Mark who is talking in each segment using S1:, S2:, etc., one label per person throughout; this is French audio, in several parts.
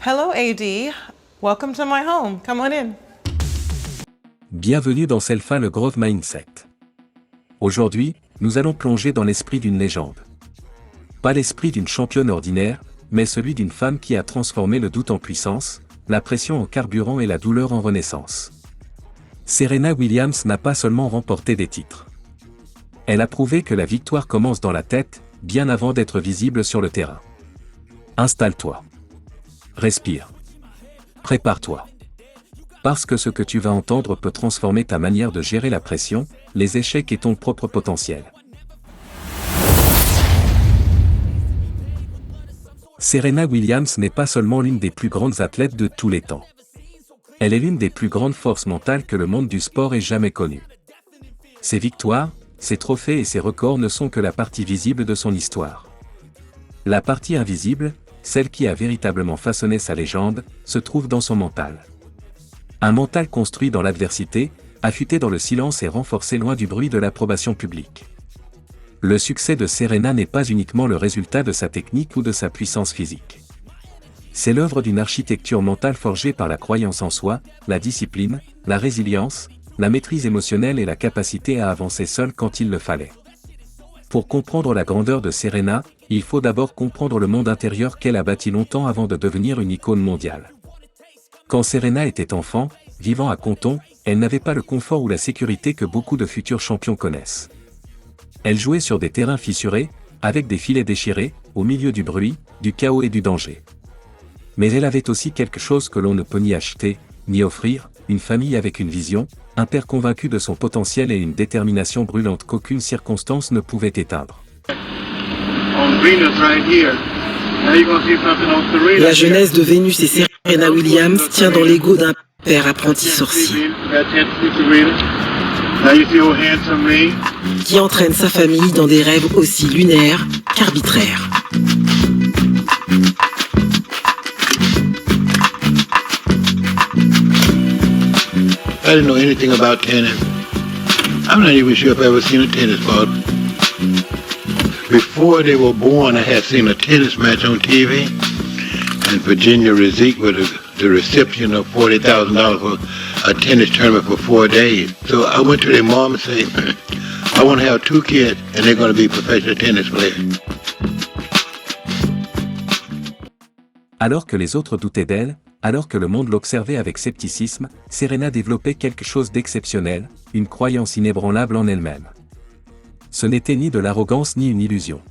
S1: Hello, AD. Welcome to my home. Come on in.
S2: Bienvenue dans Selfa le Growth Mindset. Aujourd'hui, nous allons plonger dans l'esprit d'une légende. Pas l'esprit d'une championne ordinaire, mais celui d'une femme qui a transformé le doute en puissance, la pression en carburant et la douleur en renaissance. Serena Williams n'a pas seulement remporté des titres. Elle a prouvé que la victoire commence dans la tête, bien avant d'être visible sur le terrain. Installe-toi. Respire. Prépare-toi. Parce que ce que tu vas entendre peut transformer ta manière de gérer la pression, les échecs et ton propre potentiel. Serena Williams n'est pas seulement l'une des plus grandes athlètes de tous les temps. Elle est l'une des plus grandes forces mentales que le monde du sport ait jamais connues. Ses victoires, ses trophées et ses records ne sont que la partie visible de son histoire. La partie invisible, celle qui a véritablement façonné sa légende, se trouve dans son mental. Un mental construit dans l'adversité, affûté dans le silence et renforcé loin du bruit de l'approbation publique. Le succès de Serena n'est pas uniquement le résultat de sa technique ou de sa puissance physique. C'est l'œuvre d'une architecture mentale forgée par la croyance en soi, la discipline, la résilience, la maîtrise émotionnelle et la capacité à avancer seul quand il le fallait. Pour comprendre la grandeur de Serena, il faut d'abord comprendre le monde intérieur qu'elle a bâti longtemps avant de devenir une icône mondiale. Quand Serena était enfant, vivant à Compton, elle n'avait pas le confort ou la sécurité que beaucoup de futurs champions connaissent. Elle jouait sur des terrains fissurés, avec des filets déchirés, au milieu du bruit, du chaos et du danger. Mais elle avait aussi quelque chose que l'on ne peut ni acheter, ni offrir, une famille avec une vision, un père convaincu de son potentiel et une détermination brûlante qu'aucune circonstance ne pouvait éteindre.
S3: La jeunesse de Vénus et Serena Williams tient dans l'ego d'un père apprenti sorcier, qui entraîne sa famille dans des rêves aussi lunaires qu'arbitraires.
S4: I didn't know anything about tennis. I'm not even sure if I ever seen a tennis ball. Before they were born, I had seen a tennis match on TV, and Virginia Rizek was the recipient of $40,000 for a tennis tournament for 4 days. So I went to their mom and said, I want to have 2 kids, and they're going to be professional tennis players.
S2: Alors que les autres doutaient d'elle, alors que le monde l'observait avec scepticisme, Serena développait quelque chose d'exceptionnel, une croyance inébranlable en elle-même. Ce n'était ni de l'arrogance ni une illusion.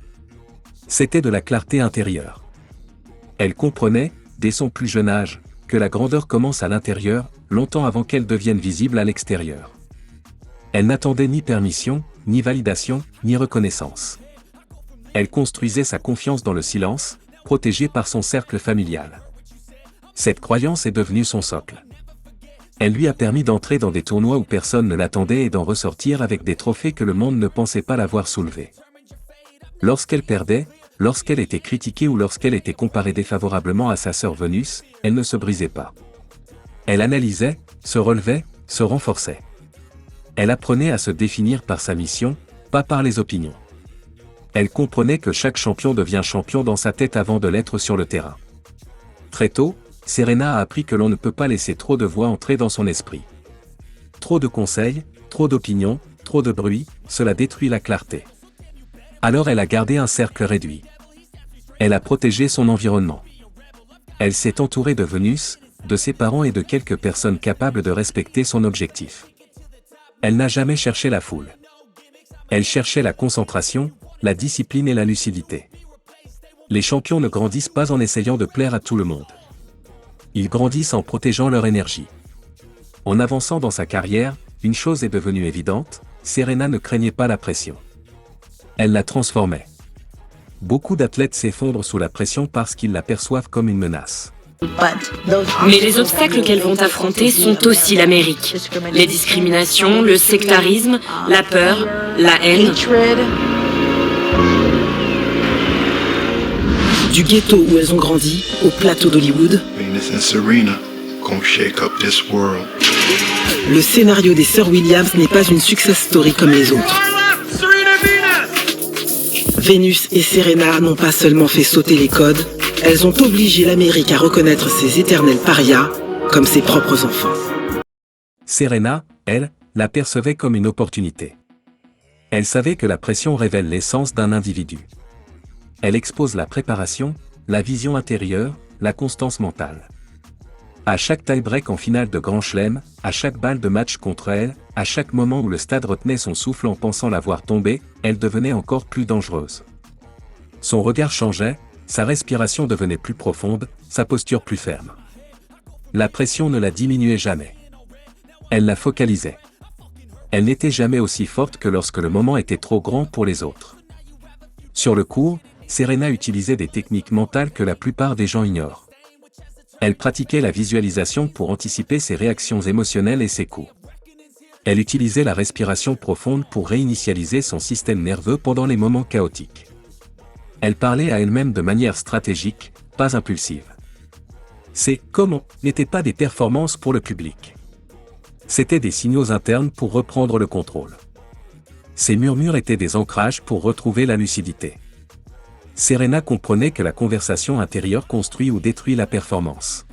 S2: C'était de la clarté intérieure. Elle comprenait, dès son plus jeune âge, que la grandeur commence à l'intérieur, longtemps avant qu'elle devienne visible à l'extérieur. Elle n'attendait ni permission, ni validation, ni reconnaissance. Elle construisait sa confiance dans le silence, protégée par son cercle familial. Cette croyance est devenue son socle. Elle lui a permis d'entrer dans des tournois où personne ne l'attendait et d'en ressortir avec des trophées que le monde ne pensait pas l'avoir soulevés. Lorsqu'elle perdait, lorsqu'elle était critiquée ou lorsqu'elle était comparée défavorablement à sa sœur Vénus, elle ne se brisait pas. Elle analysait, se relevait, se renforçait. Elle apprenait à se définir par sa mission, pas par les opinions. Elle comprenait que chaque champion devient champion dans sa tête avant de l'être sur le terrain. Très tôt, Serena a appris que l'on ne peut pas laisser trop de voix entrer dans son esprit. Trop de conseils, trop d'opinions, trop de bruit, cela détruit la clarté. Alors elle a gardé un cercle réduit. Elle a protégé son environnement. Elle s'est entourée de Vénus, de ses parents et de quelques personnes capables de respecter son objectif. Elle n'a jamais cherché la foule. Elle cherchait la concentration, la discipline et la lucidité. Les champions ne grandissent pas en essayant de plaire à tout le monde. Ils grandissent en protégeant leur énergie. En avançant dans sa carrière, une chose est devenue évidente, Serena ne craignait pas la pression. Elle la transformait. Beaucoup d'athlètes s'effondrent sous la pression parce qu'ils la perçoivent comme une menace.
S5: Mais les obstacles qu'elles vont affronter sont aussi l'Amérique. Les discriminations, le sectarisme, la peur, la haine.
S3: Du ghetto où elles ont grandi, au plateau d'Hollywood,
S4: Venus and Serena gonna shake up this world.
S3: le scénario des sœurs Williams n'est pas une success story comme les autres. Vénus et Serena n'ont pas seulement fait sauter les codes, Elles ont obligé l'Amérique à reconnaître ces éternels parias comme ses propres enfants.
S2: Serena, elle, la percevait comme une opportunité. Elle savait que la pression révèle l'essence d'un individu. Elle expose la préparation, la vision intérieure, la constance mentale. À chaque tie-break en finale de Grand Chelem, à chaque balle de match contre elle, à chaque moment où le stade retenait son souffle en pensant la voir tomber, elle devenait encore plus dangereuse. Son regard changeait, sa respiration devenait plus profonde, sa posture plus ferme. La pression ne la diminuait jamais. Elle la focalisait. Elle n'était jamais aussi forte que lorsque le moment était trop grand pour les autres. Sur le court, Serena utilisait des techniques mentales que la plupart des gens ignorent. Elle pratiquait la visualisation pour anticiper ses réactions émotionnelles et ses coups. Elle utilisait la respiration profonde pour réinitialiser son système nerveux pendant les moments chaotiques. Elle parlait à elle-même de manière stratégique, pas impulsive. Ces « comment » n'étaient pas des performances pour le public. C'étaient des signaux internes pour reprendre le contrôle. Ces murmures étaient des ancrages pour retrouver la lucidité. Serena comprenait que la conversation intérieure construit ou détruit la performance.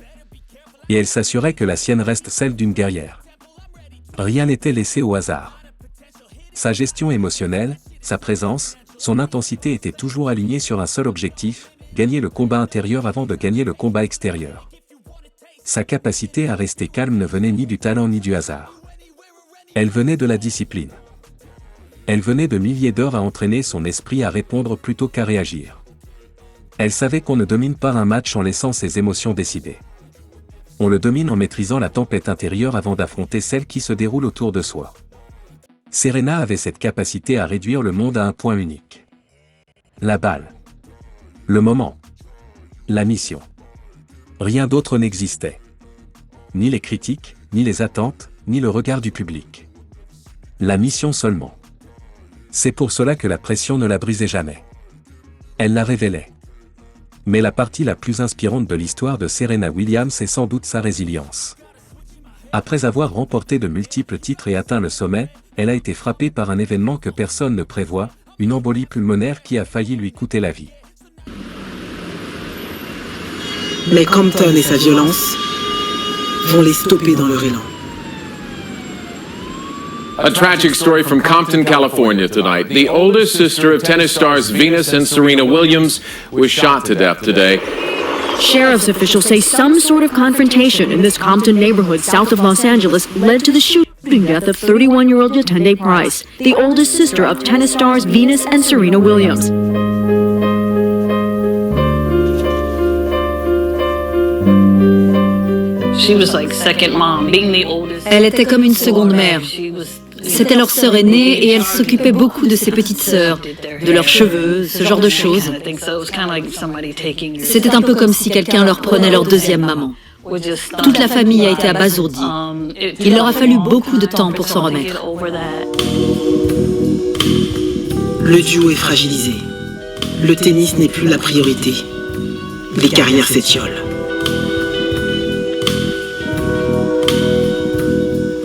S2: Et elle s'assurait que la sienne reste celle d'une guerrière. Rien n'était laissé au hasard. Sa gestion émotionnelle, sa présence, son intensité étaient toujours alignées sur un seul objectif, gagner le combat intérieur avant de gagner le combat extérieur. Sa capacité à rester calme ne venait ni du talent ni du hasard. Elle venait de la discipline. Elle venait de milliers d'heures à entraîner son esprit à répondre plutôt qu'à réagir. Elle savait qu'on ne domine pas un match en laissant ses émotions décider. On le domine en maîtrisant la tempête intérieure avant d'affronter celle qui se déroule autour de soi. Serena avait cette capacité à réduire le monde à un point unique. La balle. Le moment. La mission. Rien d'autre n'existait. Ni les critiques, ni les attentes, ni le regard du public. La mission seulement. C'est pour cela que la pression ne la brisait jamais. Elle la révélait. Mais la partie la plus inspirante de l'histoire de Serena Williams est sans doute sa résilience. Après avoir remporté de multiples titres et atteint le sommet, elle a été frappée par un événement que personne ne prévoit, une embolie pulmonaire qui a failli lui coûter la vie.
S3: Mais Compton et sa violence vont les stopper dans leur élan.
S6: A tragic story from Compton, California tonight. The older sister of tennis stars Venus and Serena Williams was shot to death today.
S7: Sheriff's officials say some sort of confrontation in this Compton neighborhood south of Los Angeles led to the shooting death of 31-year-old Yatende Price, the oldest sister of tennis stars Venus and Serena Williams.
S8: Elle était comme une seconde mère. C'était leur sœur aînée et elle s'occupait beaucoup de ses petites sœurs, de leurs cheveux, ce genre de choses. C'était un peu comme si quelqu'un leur prenait leur deuxième maman. Toute la famille a été abasourdie. Il leur a fallu beaucoup de temps pour s'en remettre.
S3: Le duo est fragilisé. Le tennis n'est plus la priorité. Les carrières s'étiolent.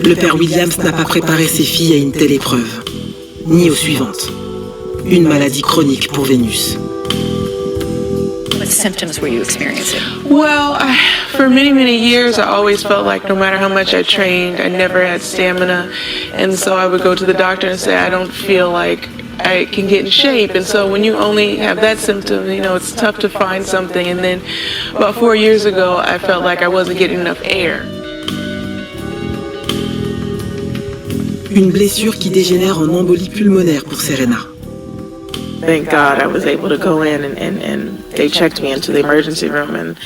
S3: Le père Williams n'a pas préparé ses filles à une telle épreuve, ni aux suivantes. Une maladie chronique pour Vénus.
S9: What symptoms were you experiencing?
S1: Well, for many years, I always felt like no matter how much I trained, I never had stamina. And so I would go to the doctor and say, I don't feel like I can get in shape. And so when you only have that symptom, you know, it's tough to find something. And then about 4 years ago, I felt like I wasn't getting enough air.
S3: Une blessure qui dégénère en embolie pulmonaire pour Serena.
S1: Thank God I was able to go in and they checked me into the emergency room and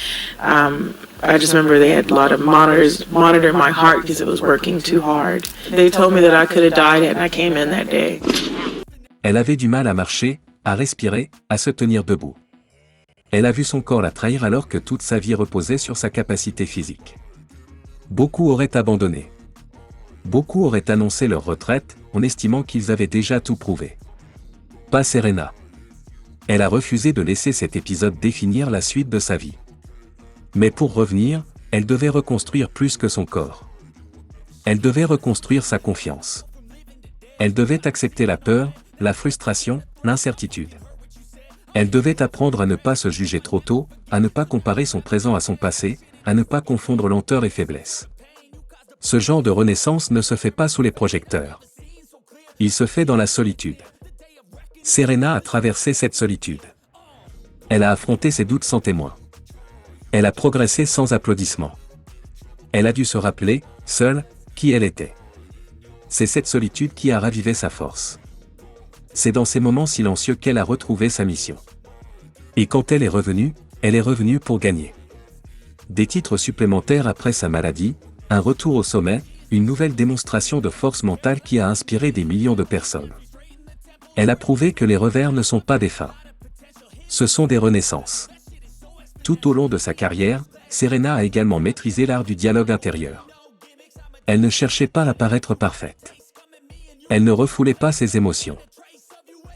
S1: I just remember they had a lot of monitors monitor my heart because it was working too hard. They told me that I could have died and I came in that day.
S2: Elle avait du mal à marcher, à respirer, à se tenir debout. Elle a vu son corps la trahir alors que toute sa vie reposait sur sa capacité physique. Beaucoup auraient abandonné. Beaucoup auraient annoncé leur retraite, en estimant qu'ils avaient déjà tout prouvé. Pas Serena. Elle a refusé de laisser cet épisode définir la suite de sa vie. Mais pour revenir, elle devait reconstruire plus que son corps. Elle devait reconstruire sa confiance. Elle devait accepter la peur, la frustration, l'incertitude. Elle devait apprendre à ne pas se juger trop tôt, à ne pas comparer son présent à son passé, à ne pas confondre lenteur et faiblesse. Ce genre de renaissance ne se fait pas sous les projecteurs. Il se fait dans la solitude. Serena a traversé cette solitude. Elle a affronté ses doutes sans témoin. Elle a progressé sans applaudissements. Elle a dû se rappeler, seule, qui elle était. C'est cette solitude qui a ravivé sa force. C'est dans ces moments silencieux qu'elle a retrouvé sa mission. Et quand elle est revenue pour gagner. Des titres supplémentaires après sa maladie, un retour au sommet, une nouvelle démonstration de force mentale qui a inspiré des millions de personnes. Elle a prouvé que les revers ne sont pas des fins. Ce sont des renaissances. Tout au long de sa carrière, Serena a également maîtrisé l'art du dialogue intérieur. Elle ne cherchait pas à paraître parfaite. Elle ne refoulait pas ses émotions.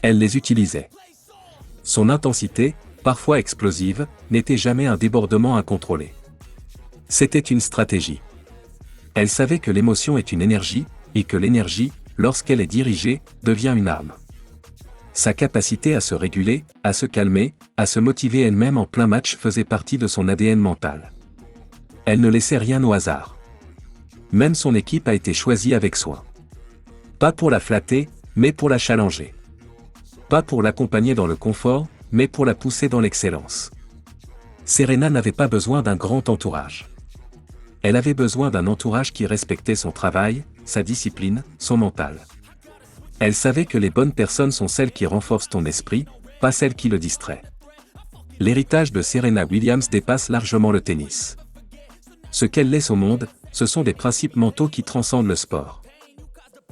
S2: Elle les utilisait. Son intensité, parfois explosive, n'était jamais un débordement incontrôlé. C'était une stratégie. Elle savait que l'émotion est une énergie, et que l'énergie, lorsqu'elle est dirigée, devient une arme. Sa capacité à se réguler, à se calmer, à se motiver elle-même en plein match faisait partie de son ADN mental. Elle ne laissait rien au hasard. Même son équipe a été choisie avec soin. Pas pour la flatter, mais pour la challenger. Pas pour l'accompagner dans le confort, mais pour la pousser dans l'excellence. Serena n'avait pas besoin d'un grand entourage. Elle avait besoin d'un entourage qui respectait son travail, sa discipline, son mental. Elle savait que les bonnes personnes sont celles qui renforcent ton esprit, pas celles qui le distraient. L'héritage de Serena Williams dépasse largement le tennis. Ce qu'elle laisse au monde, ce sont des principes mentaux qui transcendent le sport.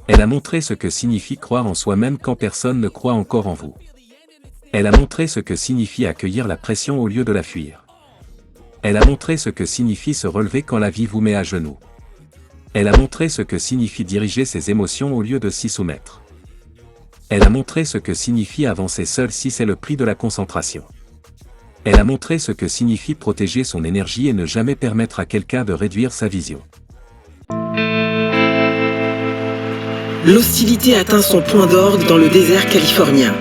S2: Elle a montré ce que signifie croire en soi-même quand personne ne croit encore en vous. Elle a montré ce que signifie accueillir la pression au lieu de la fuir. Elle a montré ce que signifie se relever quand la vie vous met à genoux. Elle a montré ce que signifie diriger ses émotions au lieu de s'y soumettre. Elle a montré ce que signifie avancer seul si c'est le prix de la concentration. Elle a montré ce que signifie protéger son énergie et ne jamais permettre à quelqu'un de réduire sa vision.
S3: L'hostilité atteint son point d'orgue dans le désert californien.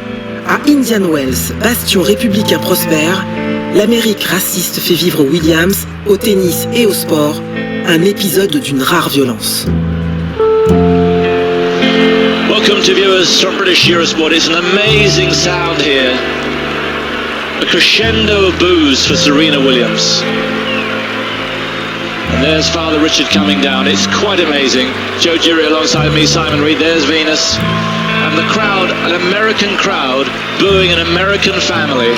S3: À Indian Wells, bastion républicain prospère, l'Amérique raciste fait vivre aux Williams, au tennis et au sport, un épisode d'une rare violence.
S10: Welcome to viewers from British Eurosport. It's an amazing sound here. A crescendo of boos for Serena Williams. And there's Father Richard coming down. It's quite amazing. Joe Jury alongside me, Simon Reed. There's Venus. And the crowd, an American crowd, booing an American family.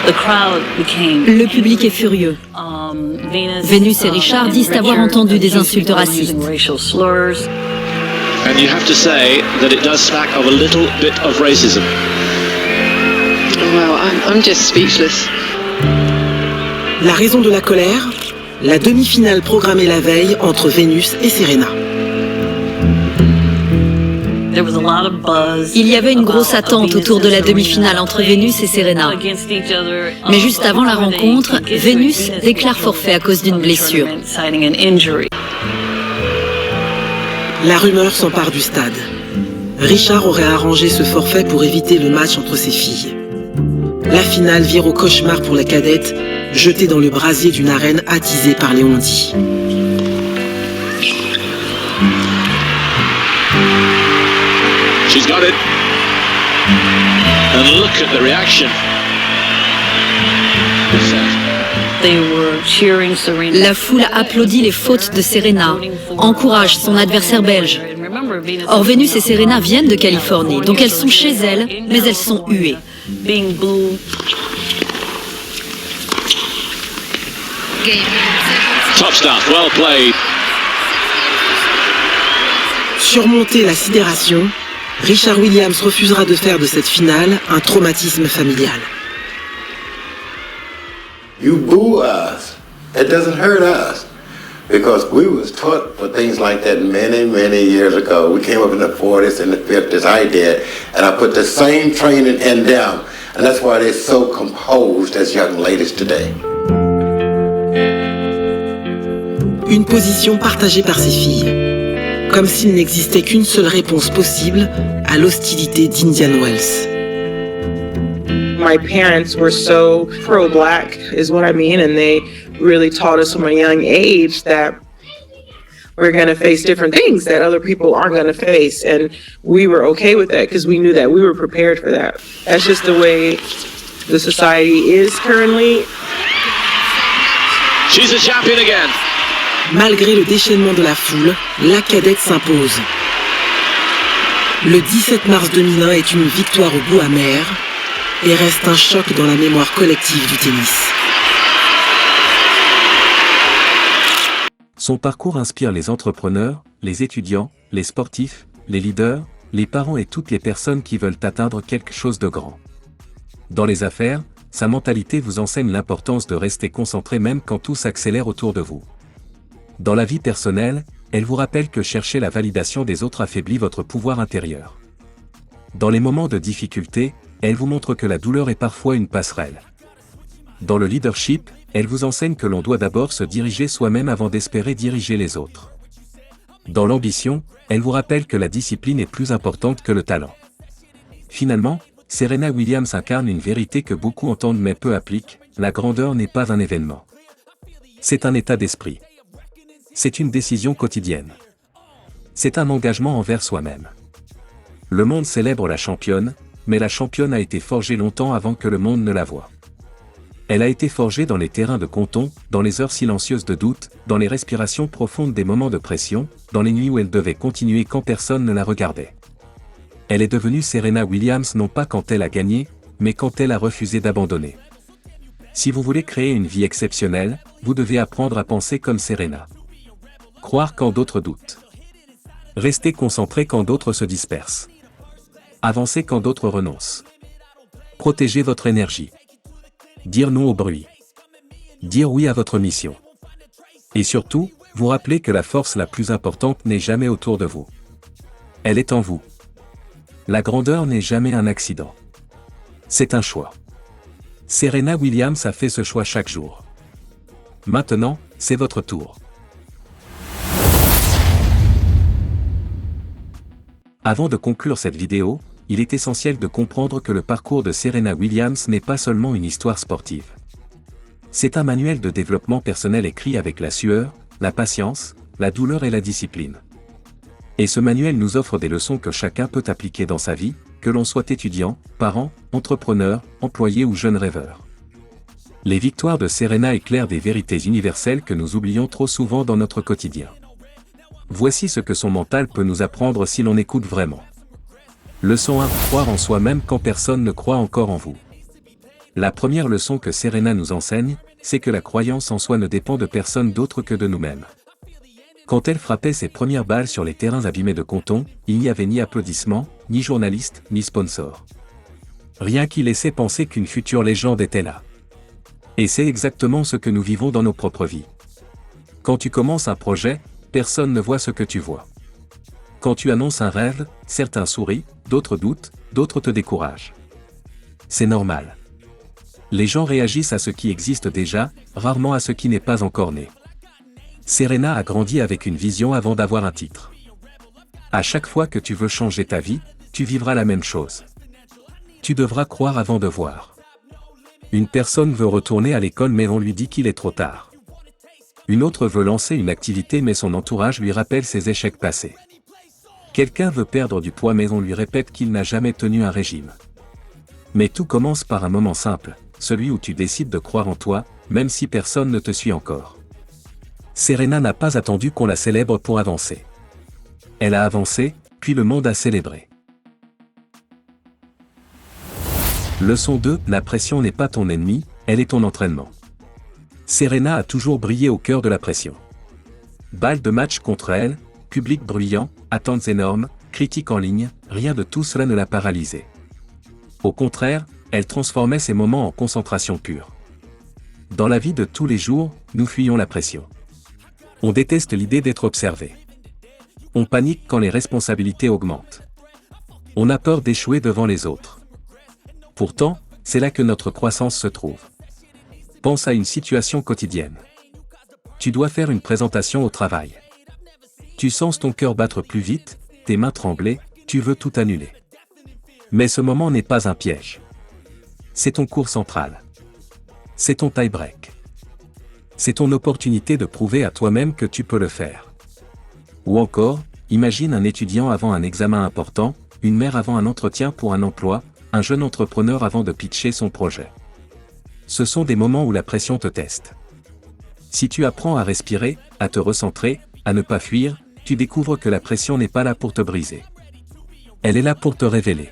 S8: Le public est furieux. Vénus et Richard disent avoir entendu des insultes racistes.
S10: And you have to say that it does smack of a little bit of racism.
S1: Wow, I'm just speechless.
S3: La raison de la colère ? La demi-finale programmée la veille entre Vénus et Serena.
S8: Il y avait une grosse attente autour de la demi-finale entre Vénus et Serena. Mais juste avant la rencontre, Vénus déclare forfait à cause d'une blessure.
S3: La rumeur s'empare du stade. Richard aurait arrangé ce forfait pour éviter le match entre ses filles. La finale vire au cauchemar pour la cadette, jetée dans le brasier d'une arène attisée par les ondits.
S10: She's got it. And look at the reaction.
S8: La foule applaudit les fautes de Serena, encourage son adversaire belge. Or, Vénus et Serena viennent de Californie, donc elles sont chez elles, mais elles sont huées.
S10: Top stuff, well played.
S3: Surmonter la sidération, Richard Williams refusera de faire de cette finale un traumatisme familial.
S4: You boo us. It doesn't hurt us. Because we was taught for things like that many, many years ago. We came up in the 40s and the 50s, I did. And I put the same training in them. And that's why they're so composed as young ladies today.
S3: Une position partagée par ses filles. Comme s'il n'existait qu'une seule réponse possible à l'hostilité d'Indian Wells.
S1: My parents were so pro-Black, is what I mean, and they really taught us from a young age that we're going to face different things that other people aren't going to face, and we were okay with that because we knew that we were prepared for that. That's just the way the society is currently.
S10: She's a champion again.
S3: Malgré le déchaînement de la foule, la cadette s'impose. Le 17 mars 2001 est une victoire au goût amer et reste un choc dans la mémoire collective du tennis.
S2: Son parcours inspire les entrepreneurs, les étudiants, les sportifs, les leaders, les parents et toutes les personnes qui veulent atteindre quelque chose de grand. Dans les affaires, sa mentalité vous enseigne l'importance de rester concentré même quand tout s'accélère autour de vous. Dans la vie personnelle, elle vous rappelle que chercher la validation des autres affaiblit votre pouvoir intérieur. Dans les moments de difficulté, elle vous montre que la douleur est parfois une passerelle. Dans le leadership, elle vous enseigne que l'on doit d'abord se diriger soi-même avant d'espérer diriger les autres. Dans l'ambition, elle vous rappelle que la discipline est plus importante que le talent. Finalement, Serena Williams incarne une vérité que beaucoup entendent mais peu appliquent, la grandeur n'est pas un événement. C'est un état d'esprit. C'est une décision quotidienne. C'est un engagement envers soi-même. Le monde célèbre la championne, mais la championne a été forgée longtemps avant que le monde ne la voie. Elle a été forgée dans les terrains de Compton, dans les heures silencieuses de doute, dans les respirations profondes des moments de pression, dans les nuits où elle devait continuer quand personne ne la regardait. Elle est devenue Serena Williams non pas quand elle a gagné, mais quand elle a refusé d'abandonner. Si vous voulez créer une vie exceptionnelle, vous devez apprendre à penser comme Serena. Croire quand d'autres doutent. Rester concentré quand d'autres se dispersent. Avancer quand d'autres renoncent. Protéger votre énergie. Dire non au bruit. Dire oui à votre mission. Et surtout, vous rappelez que la force la plus importante n'est jamais autour de vous. Elle est en vous. La grandeur n'est jamais un accident. C'est un choix. Serena Williams a fait ce choix chaque jour. Maintenant, c'est votre tour. Avant de conclure cette vidéo, il est essentiel de comprendre que le parcours de Serena Williams n'est pas seulement une histoire sportive. C'est un manuel de développement personnel écrit avec la sueur, la patience, la douleur et la discipline. Et ce manuel nous offre des leçons que chacun peut appliquer dans sa vie, que l'on soit étudiant, parent, entrepreneur, employé ou jeune rêveur. Les victoires de Serena éclairent des vérités universelles que nous oublions trop souvent dans notre quotidien. Voici ce que son mental peut nous apprendre si l'on écoute vraiment. Leçon 1. Croire en soi-même quand personne ne croit encore en vous. La première leçon que Serena nous enseigne, c'est que la croyance en soi ne dépend de personne d'autre que de nous-mêmes. Quand elle frappait ses premières balles sur les terrains abîmés de Compton, il n'y avait ni applaudissements, ni journalistes, ni sponsors. Rien qui laissait penser qu'une future légende était là. Et c'est exactement ce que nous vivons dans nos propres vies. Quand tu commences un projet, personne ne voit ce que tu vois. Quand tu annonces un rêve, certains sourient, d'autres doutent, d'autres te découragent. C'est normal. Les gens réagissent à ce qui existe déjà, rarement à ce qui n'est pas encore né. Serena a grandi avec une vision avant d'avoir un titre. À chaque fois que tu veux changer ta vie, tu vivras la même chose. Tu devras croire avant de voir. Une personne veut retourner à l'école mais on lui dit qu'il est trop tard. Une autre veut lancer une activité mais son entourage lui rappelle ses échecs passés. Quelqu'un veut perdre du poids mais on lui répète qu'il n'a jamais tenu un régime. Mais tout commence par un moment simple, celui où tu décides de croire en toi, même si personne ne te suit encore. Serena n'a pas attendu qu'on la célèbre pour avancer. Elle a avancé, puis le monde a célébré. Leçon 2. La pression n'est pas ton ennemi, elle est ton entraînement. Serena a toujours brillé au cœur de la pression. Balle de match contre elle, public bruyant, attentes énormes, critiques en ligne, rien de tout cela ne l'a paralysée. Au contraire, elle transformait ces moments en concentration pure. Dans la vie de tous les jours, nous fuyons la pression. On déteste l'idée d'être observé. On panique quand les responsabilités augmentent. On a peur d'échouer devant les autres. Pourtant, c'est là que notre croissance se trouve. Pense à une situation quotidienne. Tu dois faire une présentation au travail. Tu sens ton cœur battre plus vite, tes mains trembler, tu veux tout annuler. Mais ce moment n'est pas un piège. C'est ton cours central. C'est ton tie-break. C'est ton opportunité de prouver à toi-même que tu peux le faire. Ou encore, imagine un étudiant avant un examen important, une mère avant un entretien pour un emploi, un jeune entrepreneur avant de pitcher son projet. Ce sont des moments où la pression te teste. Si tu apprends à respirer, à te recentrer, à ne pas fuir, tu découvres que la pression n'est pas là pour te briser. Elle est là pour te révéler.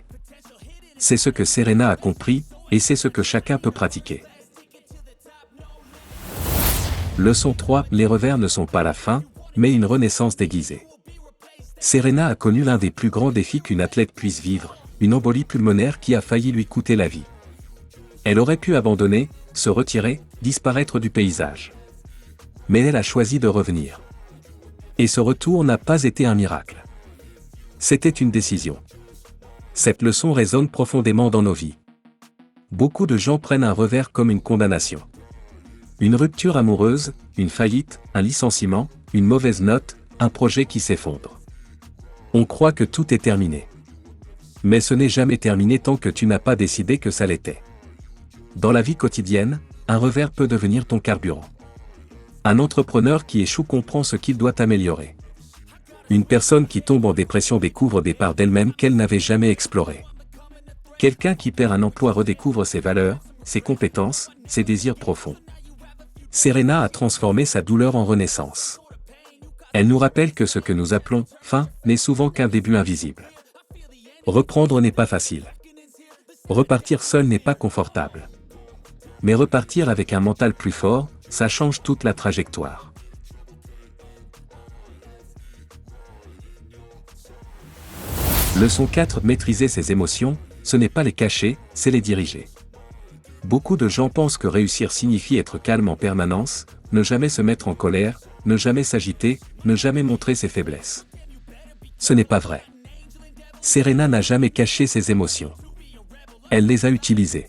S2: C'est ce que Serena a compris, et c'est ce que chacun peut pratiquer. Leçon 3, les revers ne sont pas la fin, mais une renaissance déguisée. Serena a connu l'un des plus grands défis qu'une athlète puisse vivre, une embolie pulmonaire qui a failli lui coûter la vie. Elle aurait pu abandonner, se retirer, disparaître du paysage. Mais elle a choisi de revenir. Et ce retour n'a pas été un miracle. C'était une décision. Cette leçon résonne profondément dans nos vies. Beaucoup de gens prennent un revers comme une condamnation. Une rupture amoureuse, une faillite, un licenciement, une mauvaise note, un projet qui s'effondre. On croit que tout est terminé. Mais ce n'est jamais terminé tant que tu n'as pas décidé que ça l'était. Dans la vie quotidienne, un revers peut devenir ton carburant. Un entrepreneur qui échoue comprend ce qu'il doit améliorer. Une personne qui tombe en dépression découvre des parts d'elle-même qu'elle n'avait jamais explorées. Quelqu'un qui perd un emploi redécouvre ses valeurs, ses compétences, ses désirs profonds. Serena a transformé sa douleur en renaissance. Elle nous rappelle que ce que nous appelons « fin » n'est souvent qu'un début invisible. Reprendre n'est pas facile. Repartir seul n'est pas confortable. Mais repartir avec un mental plus fort, ça change toute la trajectoire. Leçon 4, maîtriser ses émotions, ce n'est pas les cacher, c'est les diriger. Beaucoup de gens pensent que réussir signifie être calme en permanence, ne jamais se mettre en colère, ne jamais s'agiter, ne jamais montrer ses faiblesses. Ce n'est pas vrai. Serena n'a jamais caché ses émotions. Elle les a utilisées.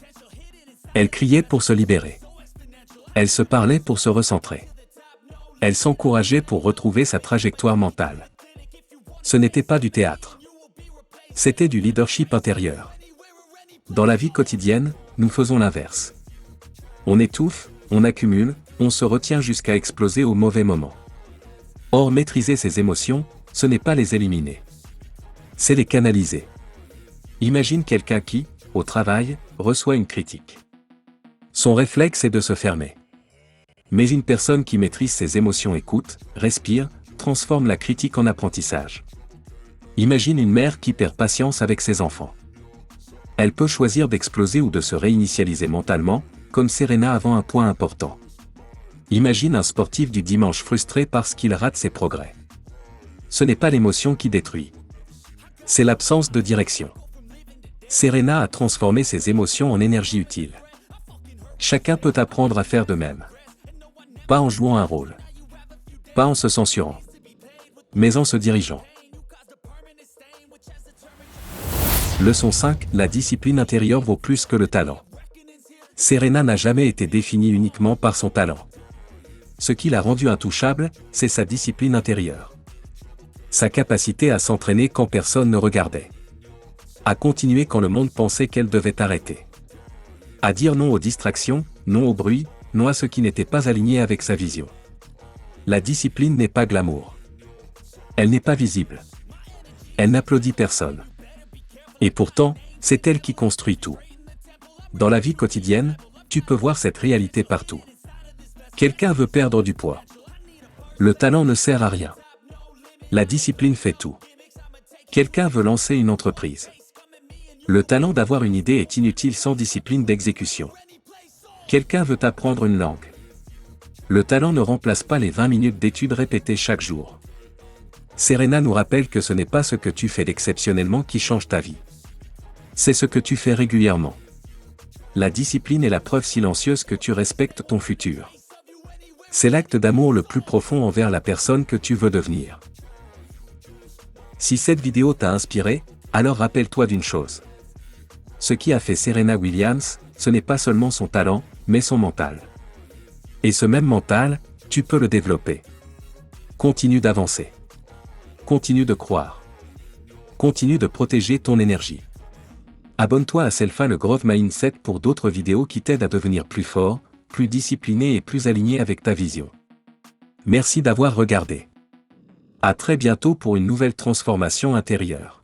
S2: Elle criait pour se libérer. Elle se parlait pour se recentrer. Elle s'encourageait pour retrouver sa trajectoire mentale. Ce n'était pas du théâtre. C'était du leadership intérieur. Dans la vie quotidienne, nous faisons l'inverse. On étouffe, on accumule, on se retient jusqu'à exploser au mauvais moment. Or, maîtriser ses émotions, ce n'est pas les éliminer. C'est les canaliser. Imagine quelqu'un qui, au travail, reçoit une critique. Son réflexe est de se fermer. Mais une personne qui maîtrise ses émotions écoute, respire, transforme la critique en apprentissage. Imagine une mère qui perd patience avec ses enfants. Elle peut choisir d'exploser ou de se réinitialiser mentalement, comme Serena avant un point important. Imagine un sportif du dimanche frustré parce qu'il rate ses progrès. Ce n'est pas l'émotion qui détruit. C'est l'absence de direction. Serena a transformé ses émotions en énergie utile. Chacun peut apprendre à faire de même. Pas en jouant un rôle. Pas en se censurant. Mais en se dirigeant. Leçon 5, la discipline intérieure vaut plus que le talent. Serena n'a jamais été définie uniquement par son talent. Ce qui l'a rendue intouchable, c'est sa discipline intérieure. Sa capacité à s'entraîner quand personne ne regardait. À continuer quand le monde pensait qu'elle devait arrêter. À dire non aux distractions, non au bruit, non à ce qui n'était pas aligné avec sa vision. La discipline n'est pas glamour. Elle n'est pas visible. Elle n'applaudit personne. Et pourtant, c'est elle qui construit tout. Dans la vie quotidienne, tu peux voir cette réalité partout. Quelqu'un veut perdre du poids. Le talent ne sert à rien. La discipline fait tout. Quelqu'un veut lancer une entreprise. Le talent d'avoir une idée est inutile sans discipline d'exécution. Quelqu'un veut apprendre une langue. Le talent ne remplace pas les 20 minutes d'études répétées chaque jour. Serena nous rappelle que ce n'est pas ce que tu fais d'exceptionnellement qui change ta vie. C'est ce que tu fais régulièrement. La discipline est la preuve silencieuse que tu respectes ton futur. C'est l'acte d'amour le plus profond envers la personne que tu veux devenir. Si cette vidéo t'a inspiré, alors rappelle-toi d'une chose. Ce qui a fait Serena Williams, ce n'est pas seulement son talent, mais son mental. Et ce même mental, tu peux le développer. Continue d'avancer. Continue de croire. Continue de protéger ton énergie. Abonne-toi à Selfa le Growth Mindset pour d'autres vidéos qui t'aident à devenir plus fort, plus discipliné et plus aligné avec ta vision. Merci d'avoir regardé. À très bientôt pour une nouvelle transformation intérieure.